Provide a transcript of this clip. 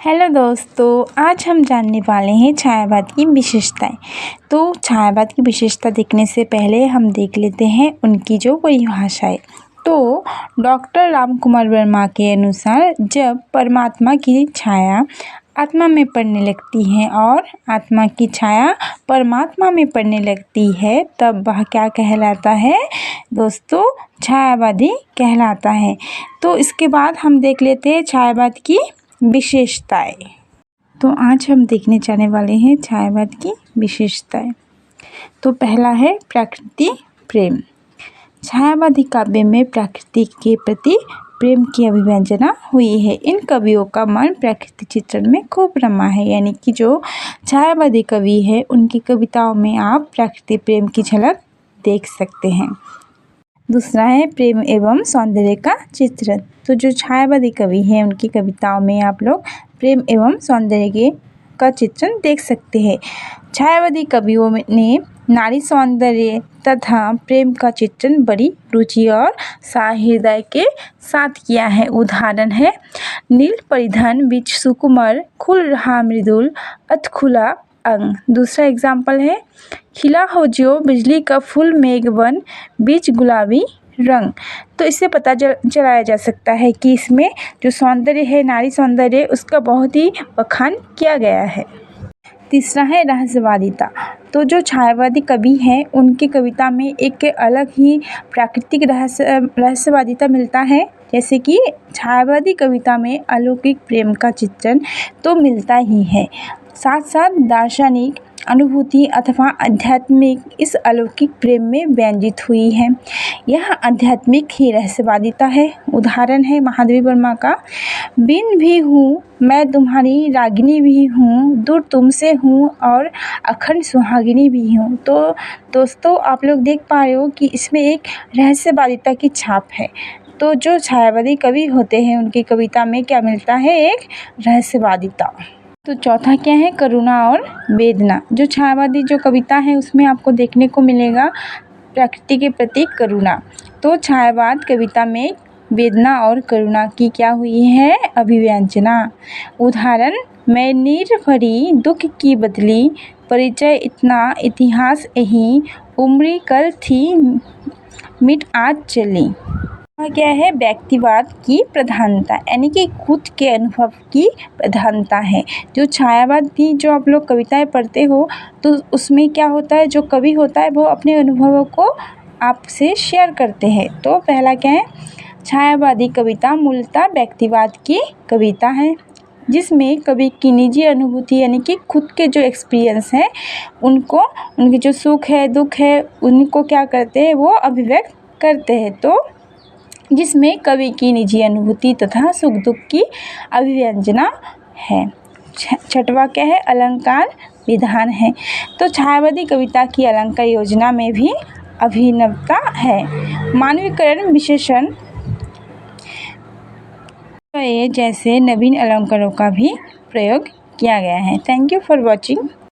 Hello दोस्तों, आज हम जानने वाले हैं छायावाद की विशेषताएं। तो छायावाद की विशेषता देखने से पहले हम देख लेते हैं उनकी जो परिभाषा है। तो डॉक्टर रामकुमार वर्मा के अनुसार जब परमात्मा की छाया आत्मा में पड़ने लगती है और आत्मा की छाया परमात्मा में पड़ने लगती है तब वह क्या कहलाता है दोस्तों? छायावादी कहलाता है। तो इसके बाद हम देख लेते हैं छायावाद की विशेषताएं। तो आज हम देखने जाने वाले हैं छायावाद की विशेषताएं। तो पहला है प्रकृति प्रेम। छायावादी काव्य में प्रकृति के प्रति प्रेम की अभिव्यंजना हुई है। इन कवियों का मन प्रकृति चित्रण में खूब रमा है। यानी कि जो छायावादी कवि है उनकी कविताओं में आप प्रकृति प्रेम की झलक देख सकते हैं। दूसरा है प्रेम एवं सौंदर्य का चित्रण। तो जो छायावादी कवि हैं उनकी कविताओं में आप लोग प्रेम एवं सौंदर्य का चित्रण देख सकते हैं। छायावादी कवियों ने नारी सौंदर्य तथा प्रेम का चित्रण बड़ी रुचि और सहृदय के साथ किया है। उदाहरण है नील परिधान बीच सुकुमार खुल रहा मृदुल अत खुला अंग। दूसरा एग्जाम्पल है खिला हो जो बिजली का फूल मेघवन बीच गुलाबी रंग। तो इससे पता चलाया जा सकता है कि इसमें जो सौंदर्य है, नारी सौंदर्य, उसका बहुत ही बखान किया गया है। तीसरा है रहस्यवादिता। तो जो छायावादी कवि हैं उनकी कविता में एक अलग ही प्राकृतिक रहस्यवादिता मिलता है। जैसे कि छायावादी कविता में अलौकिक प्रेम का चित्रण तो मिलता ही है, साथ साथ दार्शनिक अनुभूति अथवा आध्यात्मिक इस अलौकिक प्रेम में व्यंजित हुई है। यह आध्यात्मिक ही रहस्यवादिता है। उदाहरण है महादेवी वर्मा का बिन भी हूँ मैं तुम्हारी रागिनी भी हूँ, दूर तुमसे हूँ और अखंड सुहागिनी भी हूँ। तो दोस्तों आप लोग देख पा रहे हो कि इसमें एक रहस्यवादिता की छाप है। तो जो छायावादी कवि होते हैं उनकी कविता में क्या मिलता है? एक रहस्यवादिता। तो चौथा क्या है? करुणा और वेदना। जो छायावादी जो कविता है उसमें आपको देखने को मिलेगा प्रकृति के प्रति करुणा। तो छायावाद कविता में वेदना और करुणा की क्या हुई है? अभिव्यंजना। उदाहरण मैं नीर भरी दुख की बदली परिचय इतना इतिहास यही उम्री कल थी मिट आज चली। क्या है? व्यक्तिवाद की प्रधानता, यानी कि खुद के अनुभव की प्रधानता है। जो छायावाद की जो आप लोग कविताएं पढ़ते हो तो उसमें क्या होता है, जो कवि होता है वो अपने अनुभवों को आपसे शेयर करते हैं। तो पहला क्या है? छायावादी कविता मूलतः व्यक्तिवाद की कविता है जिसमें कवि की निजी अनुभूति यानी कि खुद के जो एक्सपीरियंस है उनको, उनके जो सुख है दुख है उनको क्या करते हैं? वो अभिव्यक्त करते हैं। तो जिसमें कवि की निजी अनुभूति तथा सुख दुख की अभिव्यंजना है। छठवां क्या है? अलंकार विधान है। तो छायावादी कविता की अलंकार योजना में भी अभिनवता है। मानवीकरण विशेषण जैसे नवीन अलंकारों का भी प्रयोग किया गया है। Thank you for watching.